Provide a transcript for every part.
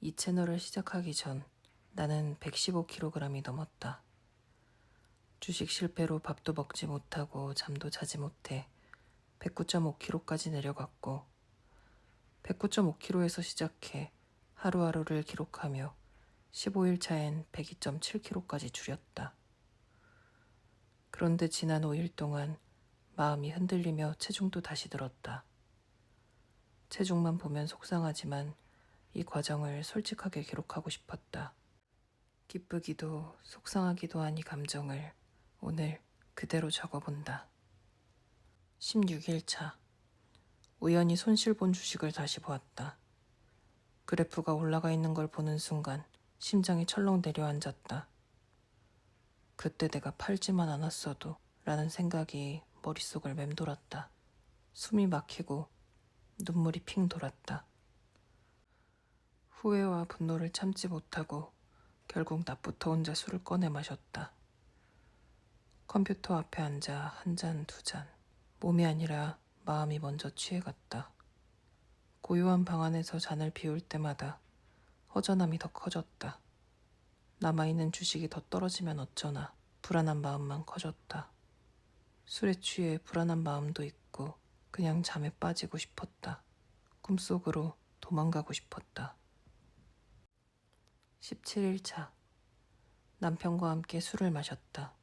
이 채널을 시작하기 전 나는 115kg이 넘었다. 주식 실패로 밥도 먹지 못하고 잠도 자지 못해 109.5kg까지 내려갔고 109.5kg에서 시작해 하루하루를 기록하며 15일 차엔 102.7kg까지 줄였다. 그런데 지난 5일 동안 마음이 흔들리며 체중도 다시 들었다. 체중만 보면 속상하지만 이 과정을 솔직하게 기록하고 싶었다. 기쁘기도 속상하기도 한 이 감정을 오늘 그대로 적어본다. 16일차. 우연히 손실 본 주식을 다시 보았다. 그래프가 올라가 있는 걸 보는 순간 심장이 철렁 내려앉았다. 그때 내가 팔지만 않았어도 라는 생각이 머릿속을 맴돌았다. 숨이 막히고 눈물이 핑 돌았다. 후회와 분노를 참지 못하고 결국 낮부터 혼자 술을 꺼내 마셨다. 컴퓨터 앞에 앉아 한 잔, 두 잔. 몸이 아니라 마음이 먼저 취해갔다. 고요한 방 안에서 잔을 비울 때마다 허전함이 더 커졌다. 남아있는 주식이 더 떨어지면 어쩌나 불안한 마음만 커졌다. 술에 취해 불안한 마음도 있고 그냥 잠에 빠지고 싶었다. 꿈속으로 도망가고 싶었다. 17일차. 남편과 함께 술을 마셨다.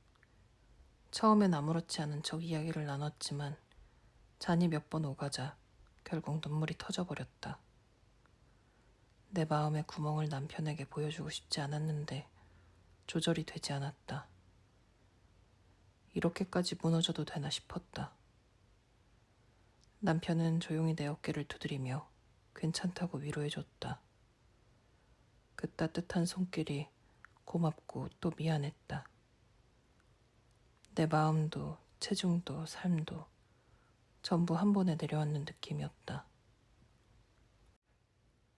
처음엔 아무렇지 않은 척 이야기를 나눴지만 잔이 몇 번 오가자 결국 눈물이 터져버렸다. 내 마음의 구멍을 남편에게 보여주고 싶지 않았는데 조절이 되지 않았다. 이렇게까지 무너져도 되나 싶었다. 남편은 조용히 내 어깨를 두드리며 괜찮다고 위로해줬다. 그 따뜻한 손길이 고맙고 또 미안했다. 내 마음도 체중도 삶도 전부 한 번에 내려앉는 느낌이었다.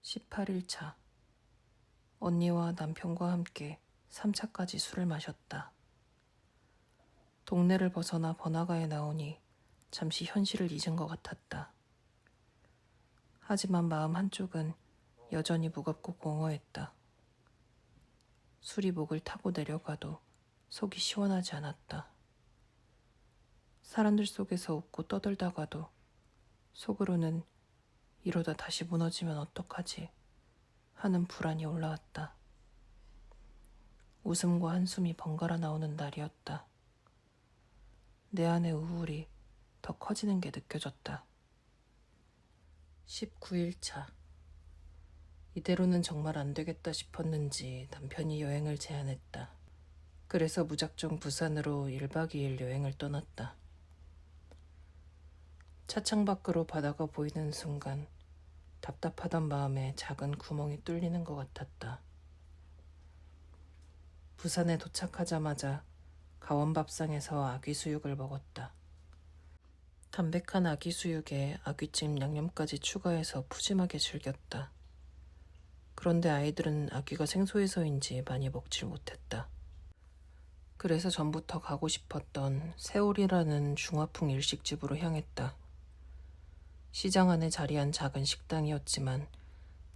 18일차. 언니와 남편과 함께 3차까지 술을 마셨다. 동네를 벗어나 번화가에 나오니 잠시 현실을 잊은 것 같았다. 하지만 마음 한쪽은 여전히 무겁고 공허했다. 술이 목을 타고 내려가도 속이 시원하지 않았다. 사람들 속에서 웃고 떠들다가도 속으로는 이러다 다시 무너지면 어떡하지 하는 불안이 올라왔다. 웃음과 한숨이 번갈아 나오는 날이었다. 내 안의 우울이 더 커지는 게 느껴졌다. 19일차. 이대로는 정말 안 되겠다 싶었는지 남편이 여행을 제안했다. 그래서 무작정 부산으로 1박 2일 여행을 떠났다. 차창 밖으로 바다가 보이는 순간 답답하던 마음에 작은 구멍이 뚫리는 것 같았다. 부산에 도착하자마자 가원밥상에서 아귀수육을 먹었다. 담백한 아귀수육에 아귀찜 양념까지 추가해서 푸짐하게 즐겼다. 그런데 아이들은 아귀가 생소해서인지 많이 먹질 못했다. 그래서 전부터 가고 싶었던 세월이라는 중화풍 일식집으로 향했다. 시장 안에 자리한 작은 식당이었지만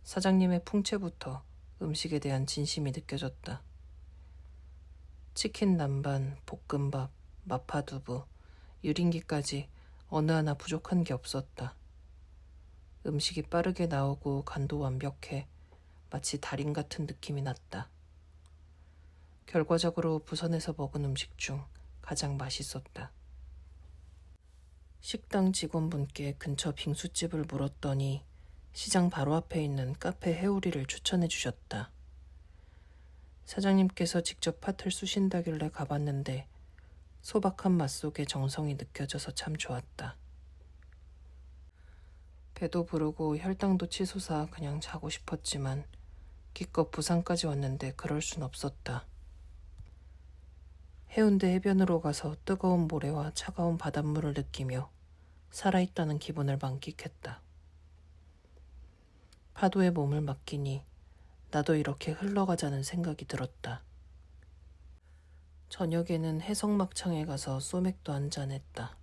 사장님의 풍채부터 음식에 대한 진심이 느껴졌다. 치킨 남반, 볶음밥, 마파두부, 유린기까지 어느 하나 부족한 게 없었다. 음식이 빠르게 나오고 간도 완벽해 마치 달인 같은 느낌이 났다. 결과적으로 부산에서 먹은 음식 중 가장 맛있었다. 식당 직원분께 근처 빙수집을 물었더니 시장 바로 앞에 있는 카페 해오리를 추천해 주셨다. 사장님께서 직접 팥을 쑤신다길래 가봤는데 소박한 맛 속에 정성이 느껴져서 참 좋았다. 배도 부르고 혈당도 치솟아 그냥 자고 싶었지만 기껏 부산까지 왔는데 그럴 순 없었다. 해운대 해변으로 가서 뜨거운 모래와 차가운 바닷물을 느끼며 살아있다는 기분을 만끽했다. 파도에 몸을 맡기니 나도 이렇게 흘러가자는 생각이 들었다. 저녁에는 해성막창에 가서 소맥도 한잔했다.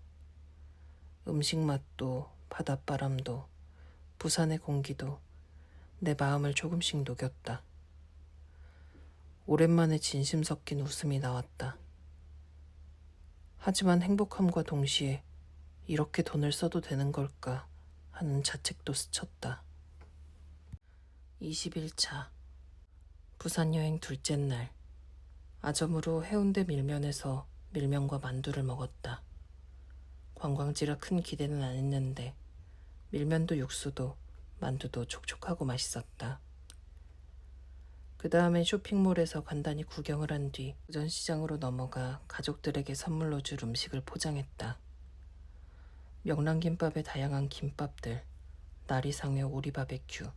음식 맛도 바닷바람도 부산의 공기도 내 마음을 조금씩 녹였다. 오랜만에 진심 섞인 웃음이 나왔다. 하지만 행복함과 동시에 이렇게 돈을 써도 되는 걸까 하는 자책도 스쳤다. 21차 부산 여행 둘째 날, 아점으로 해운대 밀면에서 밀면과 만두를 먹었다. 관광지라 큰 기대는 안 했는데 밀면도 육수도 만두도 촉촉하고 맛있었다. 그 다음엔 쇼핑몰에서 간단히 구경을 한 뒤 우전시장으로 넘어가 가족들에게 선물로 줄 음식을 포장했다. 명란김밥에 다양한 김밥들, 나리상회 오리 바베큐,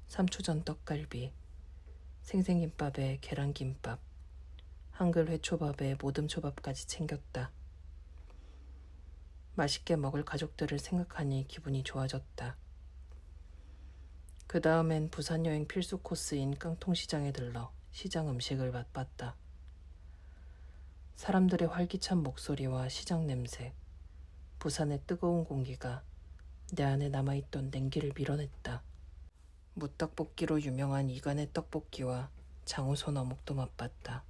삼초전 떡갈비, 생생김밥에 계란김밥, 한글 회초밥에 모듬초밥까지 챙겼다. 맛있게 먹을 가족들을 생각하니 기분이 좋아졌다. 그 다음엔 부산 여행 필수 코스인 깡통시장에 들러 시장 음식을 맛봤다. 사람들의 활기찬 목소리와 시장 냄새, 부산의 뜨거운 공기가 내 안에 남아있던 냉기를 밀어냈다. 무떡볶이로 유명한 이간의 떡볶이와 장호선 어묵도 맛봤다.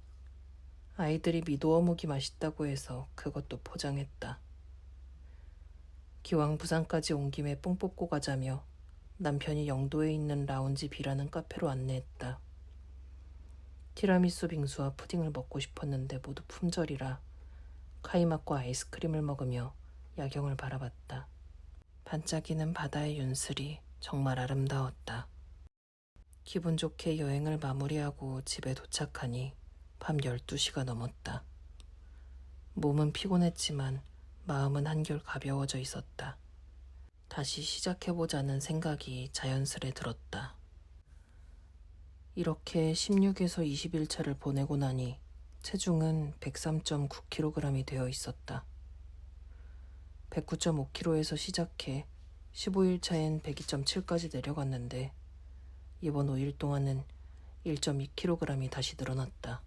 아이들이 미도 어묵이 맛있다고 해서 그것도 포장했다. 기왕 부산까지 온 김에 뽕 뽑고 가자며 남편이 영도에 있는 라운지 B라는 카페로 안내했다. 티라미수 빙수와 푸딩을 먹고 싶었는데 모두 품절이라 카이맛과 아이스크림을 먹으며 야경을 바라봤다. 반짝이는 바다의 윤슬이 정말 아름다웠다. 기분 좋게 여행을 마무리하고 집에 도착하니 밤 12시가 넘었다. 몸은 피곤했지만 마음은 한결 가벼워져 있었다. 다시 시작해보자는 생각이 자연스레 들었다. 이렇게 16에서 21차를 보내고 나니 체중은 103.9kg이 되어 있었다. 109.5kg에서 시작해 15일차엔 102.7까지 내려갔는데 이번 5일 동안은 1.2kg이 다시 늘어났다.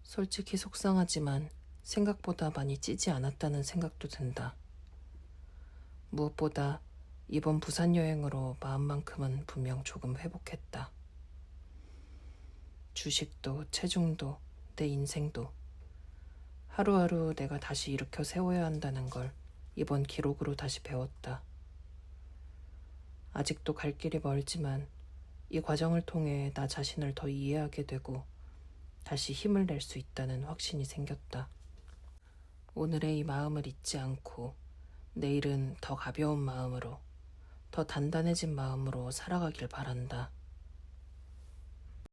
솔직히 속상하지만 생각보다 많이 찌지 않았다는 생각도 든다. 무엇보다 이번 부산 여행으로 마음만큼은 분명 조금 회복했다. 주식도 체중도 내 인생도 하루하루 내가 다시 일으켜 세워야 한다는 걸 이번 기록으로 다시 배웠다. 아직도 갈 길이 멀지만 이 과정을 통해 나 자신을 더 이해하게 되고 다시 힘을 낼 수 있다는 확신이 생겼다. 오늘의 이 마음을 잊지 않고 내일은 더 가벼운 마음으로, 더 단단해진 마음으로 살아가길 바란다.